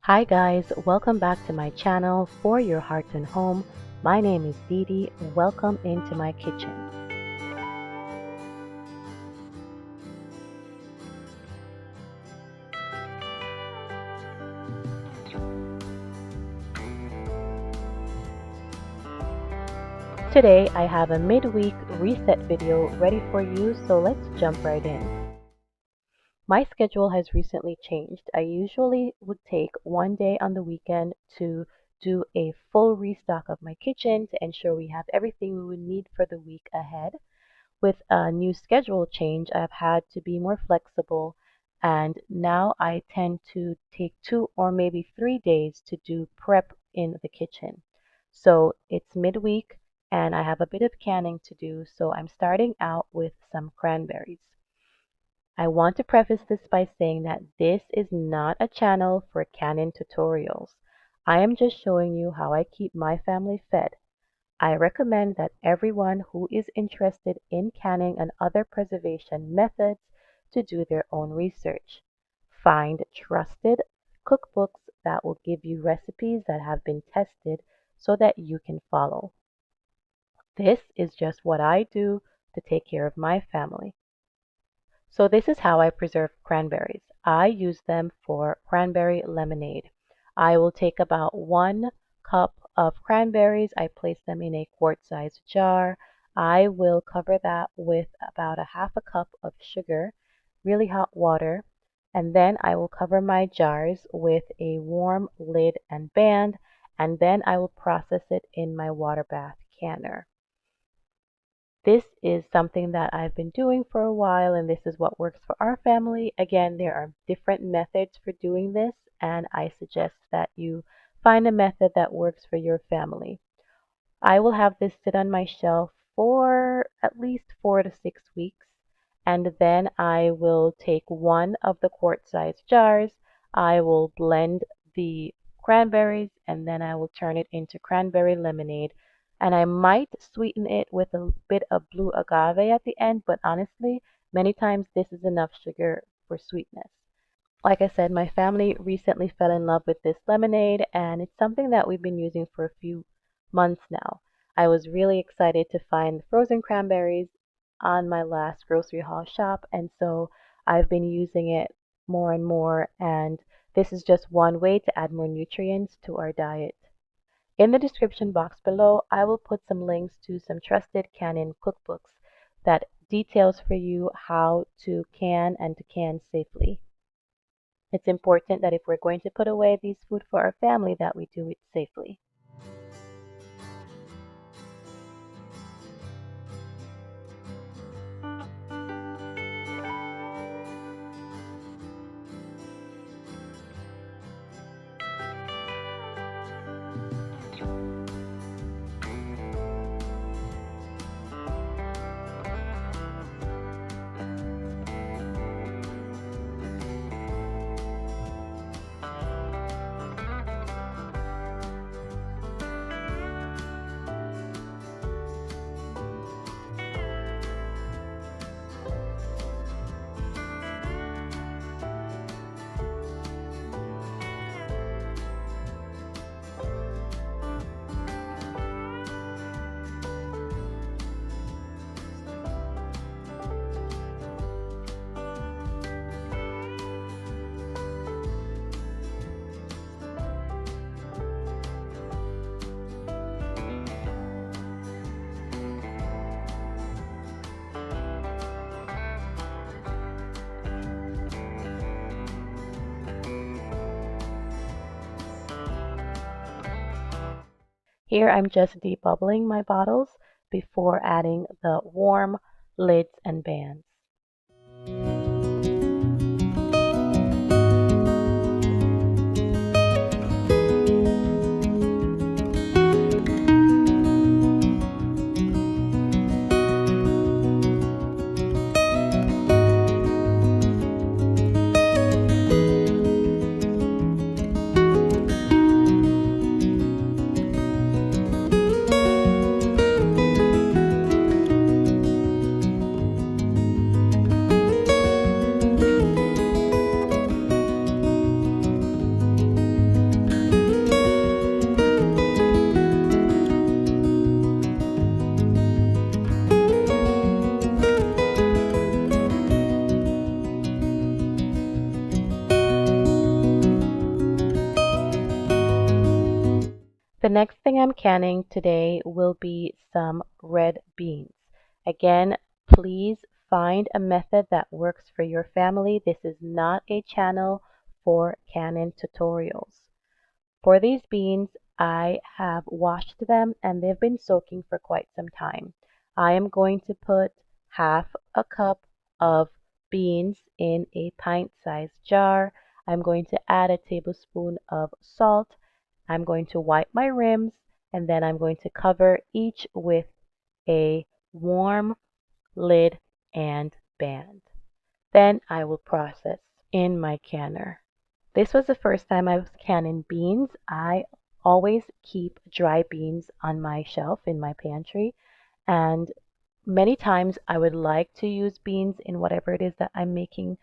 Hi guys, welcome back to my channel For Your Heart and Home. My name is Dee Dee. Welcome into my kitchen. Today I have a midweek reset video ready for you, so let's jump right in. My schedule has recently changed. I usually would take one day on the weekend to do a full restock of my kitchen to ensure we have everything we would need for the week ahead. With a new schedule change, I've had to be more flexible, and now I tend to take 2 or maybe 3 days to do prep in the kitchen. So it's midweek and I have a bit of canning to do, so I'm starting out with some cranberries. I want to preface this by saying that this is not a channel for canning tutorials. I am just showing you how I keep my family fed. I recommend that everyone who is interested in canning and other preservation methods to do their own research. Find trusted cookbooks that will give you recipes that have been tested so that you can follow. This is just what I do to take care of my family. So this is how I preserve cranberries. I use them for cranberry lemonade. I will take about 1 cup of cranberries. I place them in a quart-sized jar. I will cover that with about a half a cup of sugar, really hot water, and then I will cover my jars with a warm lid and band, and then I will process it in my water bath canner. This is something that I've been doing for a while, and this is what works for our family. Again, there are different methods for doing this, and I suggest that you find a method that works for your family. I will have this sit on my shelf for at least 4 to 6 weeks, and then I will take one of the quart-sized jars. I will blend the cranberries, and then I will turn it into cranberry lemonade. And I might sweeten it with a bit of blue agave at the end, but honestly, many times this is enough sugar for sweetness. Like I said, my family recently fell in love with this lemonade, and it's something that we've been using for a few months now. I was really excited to find frozen cranberries on my last grocery haul shop, and so I've been using it more and more, and this is just one way to add more nutrients to our diet. In the description box below, I will put some links to some trusted canning cookbooks that details for you how to can and to can safely. It's important that if we're going to put away these food for our family, that we do it safely. Here I'm just debubbling my bottles before adding the warm lids and bands. The next thing I'm canning today will be some red beans. Again, please find a method that works for your family. This is not a channel for canning tutorials. For these beans, I have washed them and they've been soaking for quite some time. I am going to put half a cup of beans in a pint-sized jar. I'm going to add a tablespoon of salt. I'm going to wipe my rims and then I'm going to cover each with a warm lid and band. Then I will process in my canner. This was the first time I was canning beans. I always keep dry beans on my shelf in my pantry, and many times I would like to use beans in whatever it is that I'm making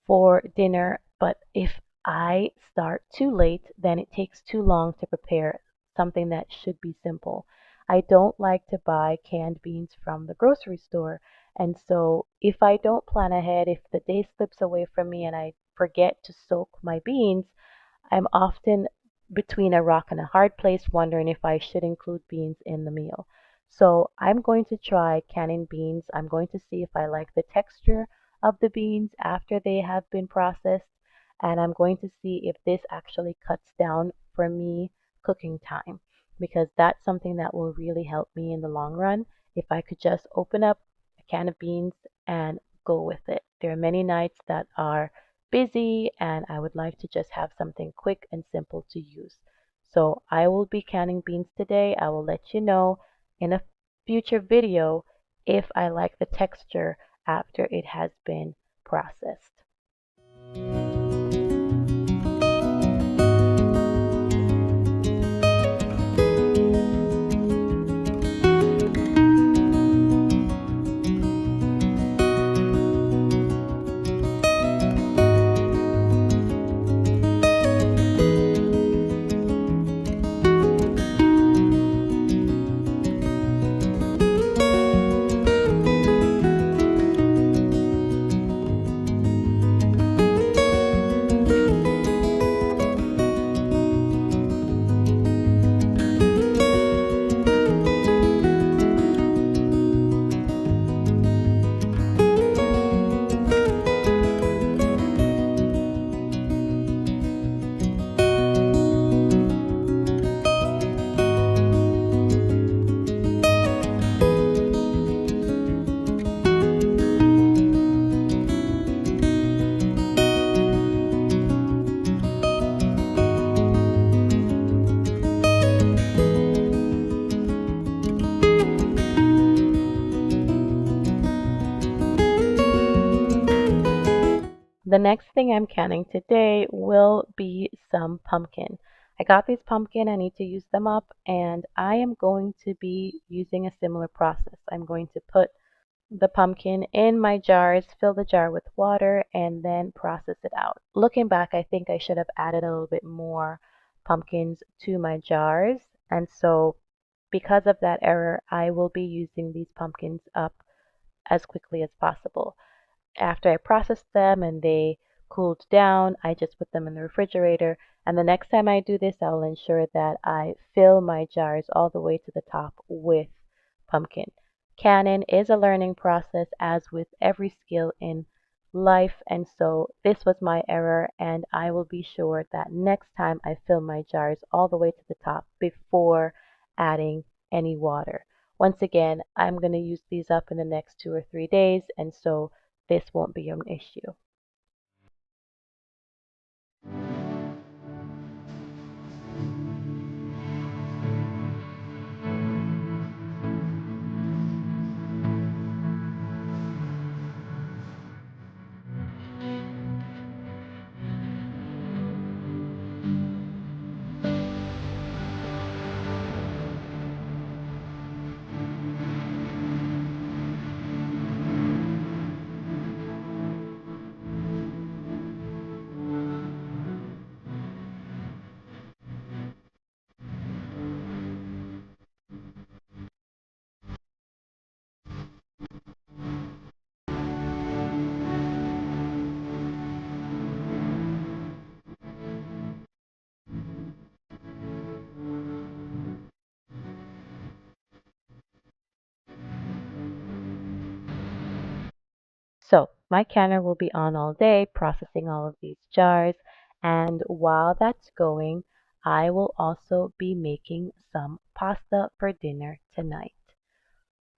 for dinner, but if I start too late, then it takes too long to prepare something that should be simple. I don't like to buy canned beans from the grocery store, and so if I don't plan ahead, if the day slips away from me and I forget to soak my beans, I'm often between a rock and a hard place wondering if I should include beans in the meal. So I'm going to try canning beans. I'm going to see if I like the texture of the beans after they have been processed. And I'm going to see if this actually cuts down for me cooking time because that's something that will really help me in the long run if I could just open up a can of beans and go with it. There are many nights that are busy and I would like to just have something quick and simple to use. So I will be canning beans today. I will let you know in a future video if I like the texture after it has been processed. The next thing I'm canning today will be some pumpkin. I got these pumpkin, I need to use them up, and I am going to be using a similar process. I'm going to put the pumpkin in my jars, fill the jar with water, and then process it out. Looking back, I think I should have added a little bit more pumpkins to my jars, and so because of that error, I will be using these pumpkins up as quickly as possible. After I processed them and they cooled down, I just put them in the refrigerator. And the next time I do this, I will ensure that I fill my jars all the way to the top with pumpkin. Canning is a learning process, as with every skill in life. And so this was my error, and I will be sure that next time I fill my jars all the way to the top before adding any water. Once again, I'm going to use these up in the next 2 or 3 days, and so this won't be an issue. My canner will be on all day processing all of these jars, and while that's going, I will also be making some pasta for dinner tonight.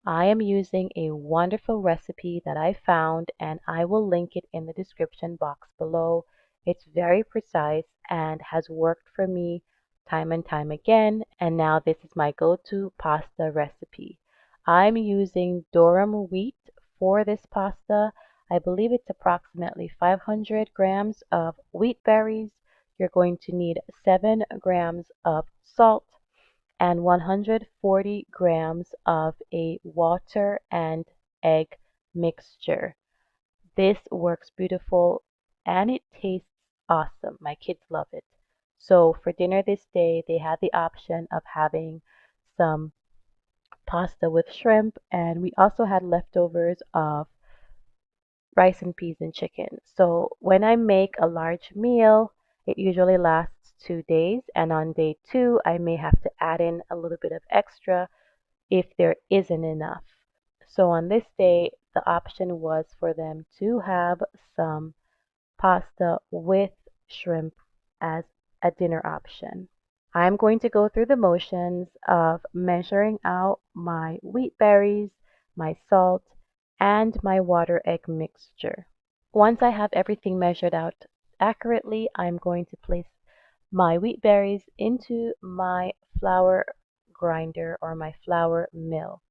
I am using a wonderful recipe that I found, and I will link it in the description box below. It's very precise and has worked for me time and time again, and now this is my go-to pasta recipe. I'm using durum wheat for this pasta. I believe it's approximately 500 grams of wheat berries. You're going to need 7 grams of salt and 140 grams of a water and egg mixture. This works beautiful and it tastes awesome. My kids love it. So for dinner this day, they had the option of having some pasta with shrimp, and we also had leftovers of rice and peas and chicken. So when I make a large meal, it usually lasts 2 days, and on day two, I may have to add in a little bit of extra if there isn't enough. So on this day, the option was for them to have some pasta with shrimp as a dinner option. I'm going to go through the motions of measuring out my wheat berries, my salt, and my water egg mixture. Once I have everything measured out accurately, I'm going to place my wheat berries into my flour grinder or my flour mill.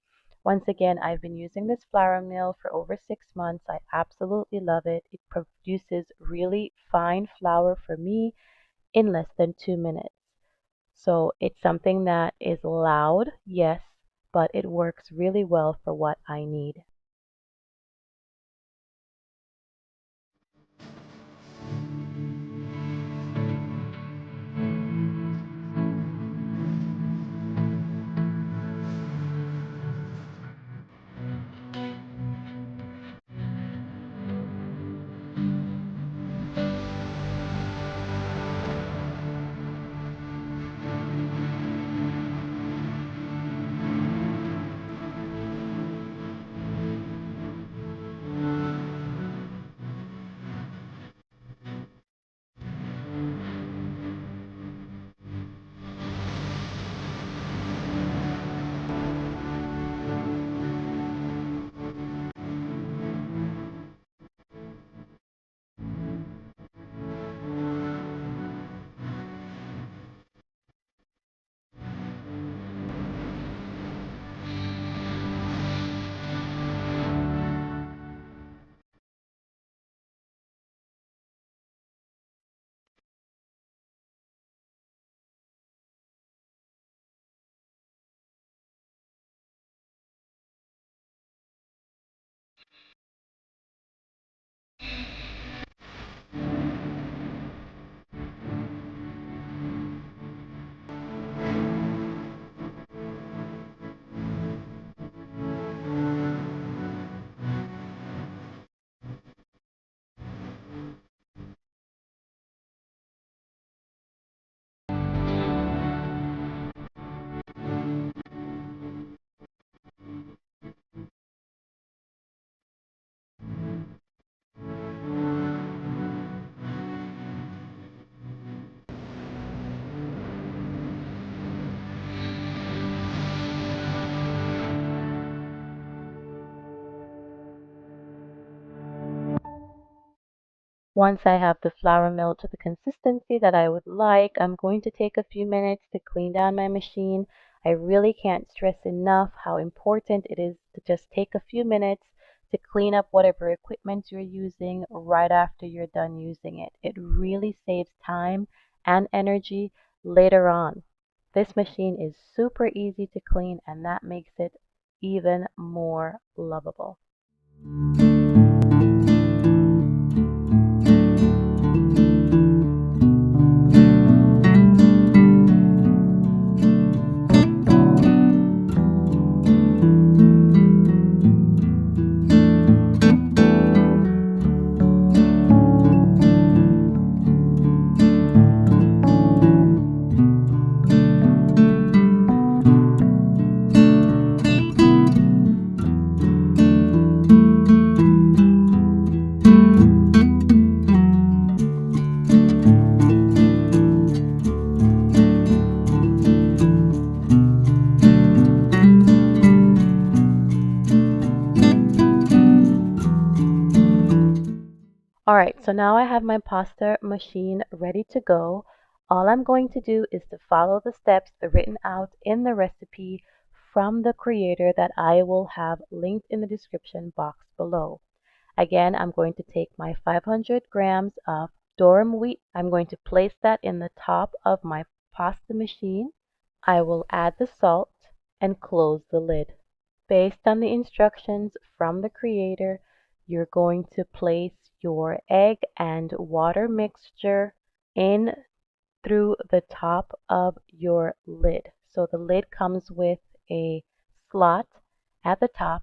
Once again, I've been using this flour mill for over 6 months. I absolutely love it. It produces really fine flour for me in less than 2 minutes. So it's something that is loud, yes, but it works really well for what I need. Once I have the flour milled to the consistency that I would like, I'm going to take a few minutes to clean down my machine. I really can't stress enough how important it is to just take a few minutes to clean up whatever equipment you're using right after you're done using it. It really saves time and energy later on. This machine is super easy to clean, and that makes it even more lovable. Alright, so now I have my pasta machine ready to go. All I'm going to do is to follow the steps written out in the recipe from the creator that I will have linked in the description box below. Again, I'm going to take my 500 grams of durum wheat. I'm going to place that in the top of my pasta machine. I will add the salt and close the lid. Based on the instructions from the creator, you're going to place your egg and water mixture in through the top of your lid. So the lid comes with a slot at the top,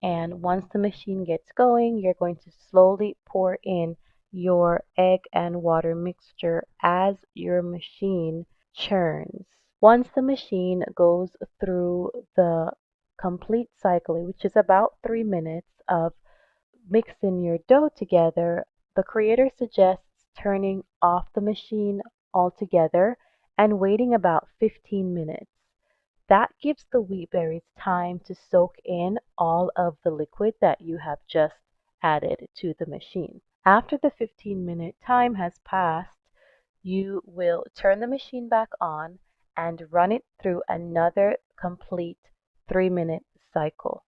and once the machine gets going, you're going to slowly pour in your egg and water mixture as your machine churns. Once the machine goes through the complete cycle, which is about 3 minutes of mixing your dough together, the creator suggests turning off the machine altogether and waiting about 15 minutes. That gives the wheat berries time to soak in all of the liquid that you have just added to the machine. After the 15-minute time has passed, you will turn the machine back on and run it through another complete 3-minute cycle.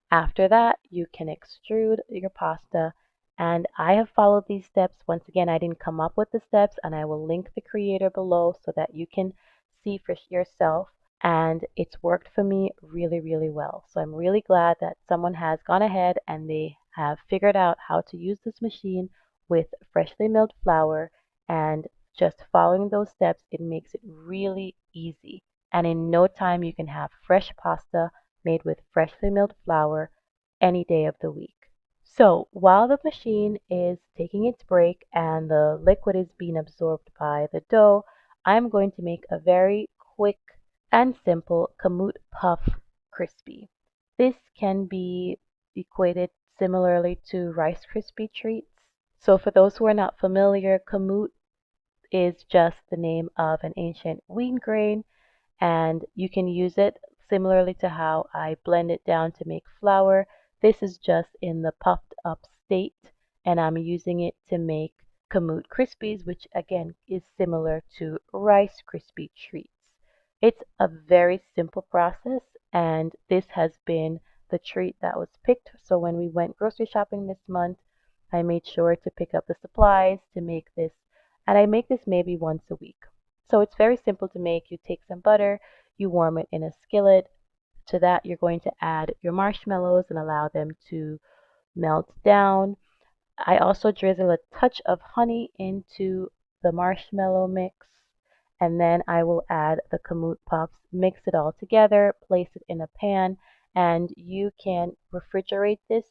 After that, you can extrude your pasta. And I have followed these steps. Once again, I didn't come up with the steps, and I will link the creator below so that you can see for yourself. And it's worked for me really, really well. So I'm really glad that someone has gone ahead and they have figured out how to use this machine with freshly milled flour, and just following those steps, it makes it really easy. And in no time, you can have fresh pasta made with freshly milled flour any day of the week. So while the machine is taking its break and the liquid is being absorbed by the dough, I'm going to make a very quick and simple kamut puff crispy. This can be equated similarly to Rice Krispie treats. So for those who are not familiar, kamut is just the name of an ancient wheat grain, and you can use it similarly to how I blend it down to make flour. This is just in the puffed up state, and I'm using it to make kamut krispies, which again is similar to Rice Krispie treats. It's a very simple process, and this has been the treat that was picked. So when we went grocery shopping this month, I made sure to pick up the supplies to make this, and I make this maybe once a week. So it's very simple to make. You take some butter, you warm it in a skillet. To that, you're going to add your marshmallows and allow them to melt down. I also drizzle a touch of honey into the marshmallow mix, and then I will add the kamut puffs, mix it all together, place it in a pan, and you can refrigerate this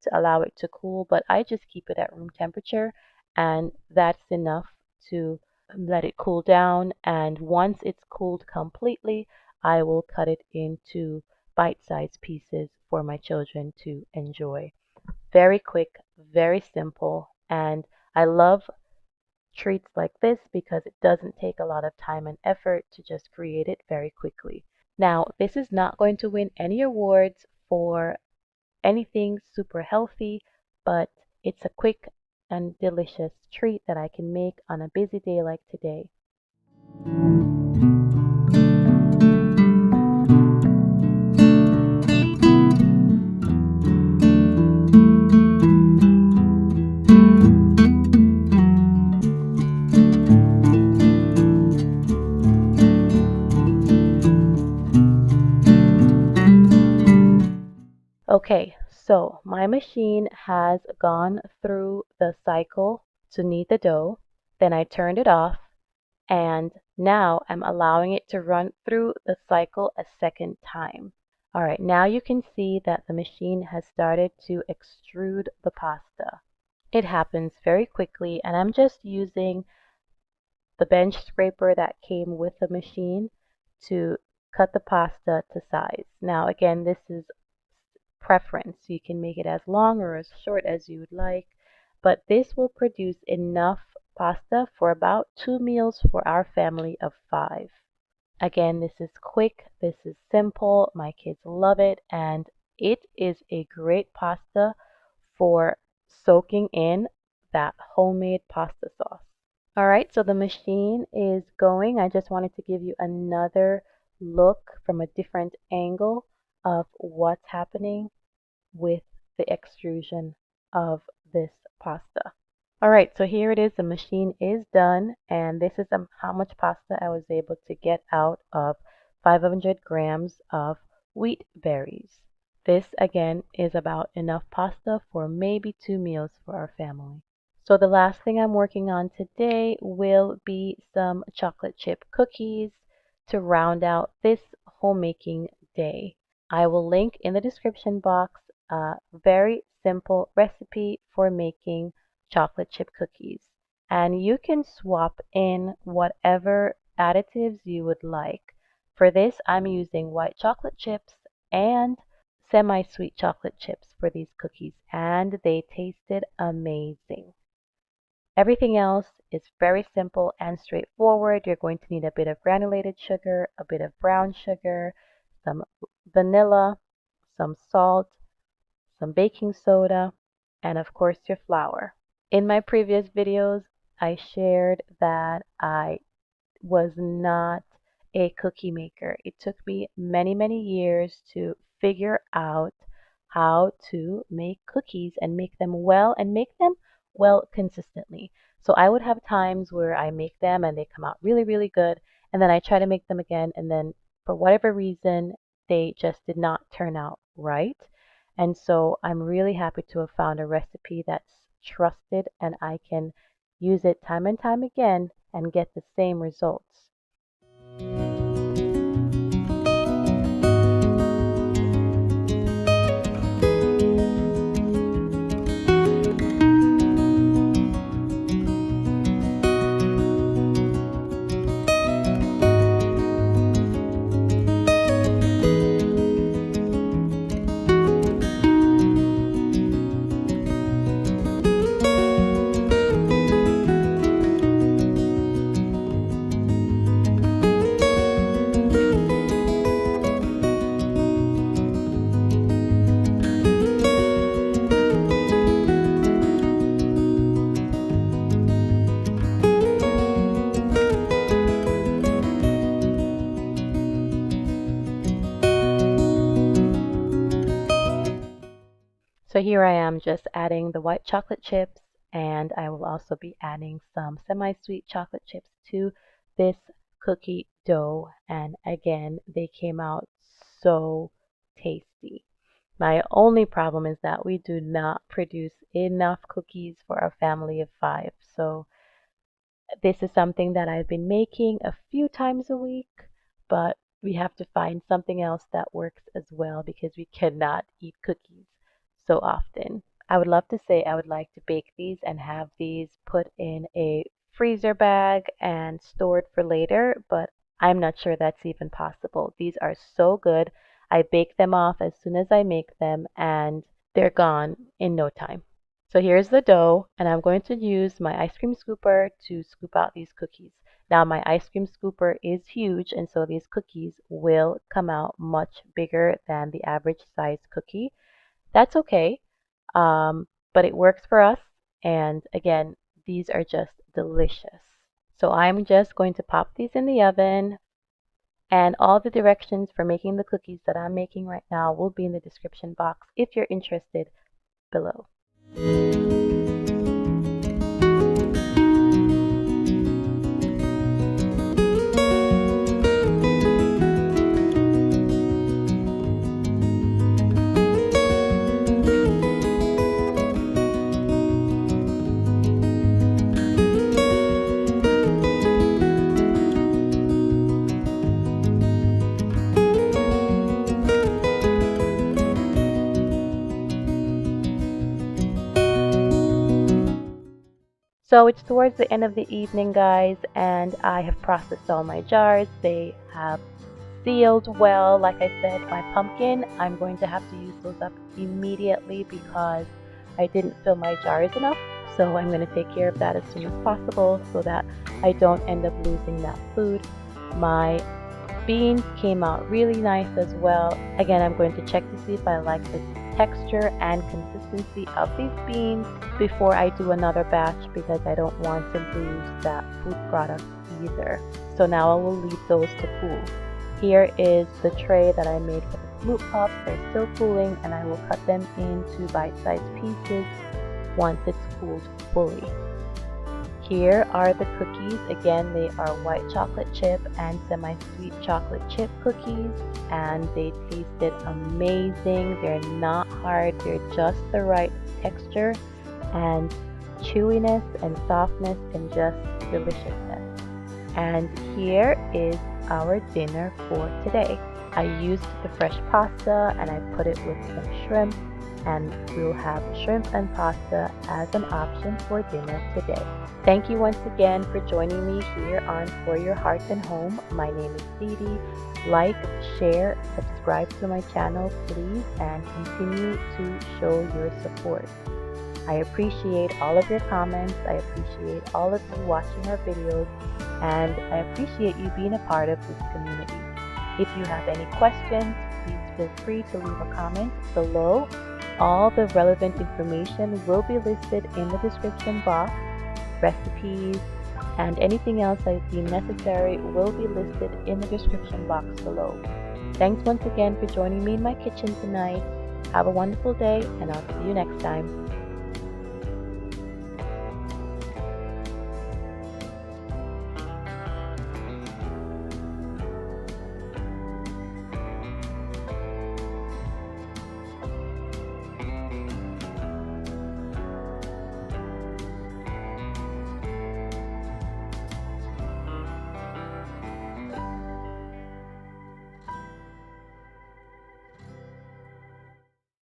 to allow it to cool, but I just keep it at room temperature, and that's enough to let it cool down. And once it's cooled completely, I will cut it into bite-sized pieces for my children to enjoy. Very quick, very simple, and I love treats like this because it doesn't take a lot of time and effort to just create it very quickly. Now, this is not going to win any awards for anything super healthy, but it's a quick and delicious treat that I can make on a busy day like today. Okay, so my machine has gone through the cycle to knead the dough. Then I turned it off, and now I'm allowing it to run through the cycle a second time. All right, now you can see that the machine has started to extrude the pasta. It happens very quickly, and I'm just using the bench scraper that came with the machine to cut the pasta to size. Now, again, this is preference. You can make it as long or as short as you would like, but this will produce enough pasta for about 2 meals for our family of 5. Again, this is quick, this is simple, my kids love it, and it is a great pasta for soaking in that homemade pasta sauce. All right, so the machine is going. I just wanted to give you another look from a different angle of what's happening with the extrusion of this pasta. All right, so here it is. The machine is done, and this is how much pasta I was able to get out of 500 grams of wheat berries. This, again, is about enough pasta for maybe 2 meals for our family. So the last thing I'm working on today will be some chocolate chip cookies to round out this homemaking day. I will link in the description box a very simple recipe for making chocolate chip cookies. And you can swap in whatever additives you would like. For this, I'm using white chocolate chips and semi-sweet chocolate chips for these cookies, and they tasted amazing. Everything else is very simple and straightforward. You're going to need a bit of granulated sugar, a bit of brown sugar, some vanilla, some salt, some baking soda, and of course your flour. In my previous videos, I shared that I was not a cookie maker. It took me many, many years to figure out how to make cookies and make them well and make them well consistently. So I would have times where I make them and they come out really, really good. And then I try to make them again. And then for whatever reason, they just did not turn out right. And so I'm really happy to have found a recipe that's trusted and I can use it time and time again and get the same results. So here I am just adding the white chocolate chips, and I will also be adding some semi-sweet chocolate chips to this cookie dough. And again, they came out so tasty. My only problem is that we do not produce enough cookies for our family of 5. So this is something that I've been making a few times a week, but we have to find something else that works as well because we cannot eat cookies so often. I would love to say I would like to bake these and have these put in a freezer bag and stored for later, but I'm not sure that's even possible. These are so good. I bake them off as soon as I make them and they're gone in no time. So here's the dough, and I'm going to use my ice cream scooper to scoop out these cookies. Now my ice cream scooper is huge, and so these cookies will come out much bigger than the average size cookie. That's okay, but it works for us, and again, these are just delicious. So I'm just going to pop these in the oven, and all the directions for making the cookies that I'm making right now will be in the description box if you're interested below. So it's towards the end of the evening, guys, and I have processed all my jars. They have sealed well. Like I said, my pumpkin, I'm going to have to use those up immediately because I didn't fill my jars enough. So I'm going to take care of that as soon as possible so that I don't end up losing that food. My beans came out really nice as well. Again, I'm going to check to see if I like the texture and consistency of these beans before I do another batch, because I don't want to lose that food product either. So now I will leave those to cool. Here is the tray that I made for the kamut puffs. They're still cooling, and I will cut them into bite-sized pieces once it's cooled fully. Here are the cookies. Again, they are white chocolate chip and semi-sweet chocolate chip cookies, and they tasted amazing. They're not hard, they're just the right texture and chewiness and softness and just deliciousness. And here is our dinner for today. I used the fresh pasta and I put it with some shrimp, and we'll have shrimp and pasta as an option for dinner today. Thank you once again for joining me here on For Your Heart and Home. My name is Dee. Like, share, subscribe to my channel, please, and continue to show your support. I appreciate all of your comments. I appreciate all of you watching our videos, and I appreciate you being a part of this community. If you have any questions, please feel free to leave a comment below. All the relevant information will be listed in the description box. Recipes and anything else that is deemed necessary will be listed in the description box below. Thanks once again for joining me in my kitchen tonight. Have a wonderful day, and I'll see you next time.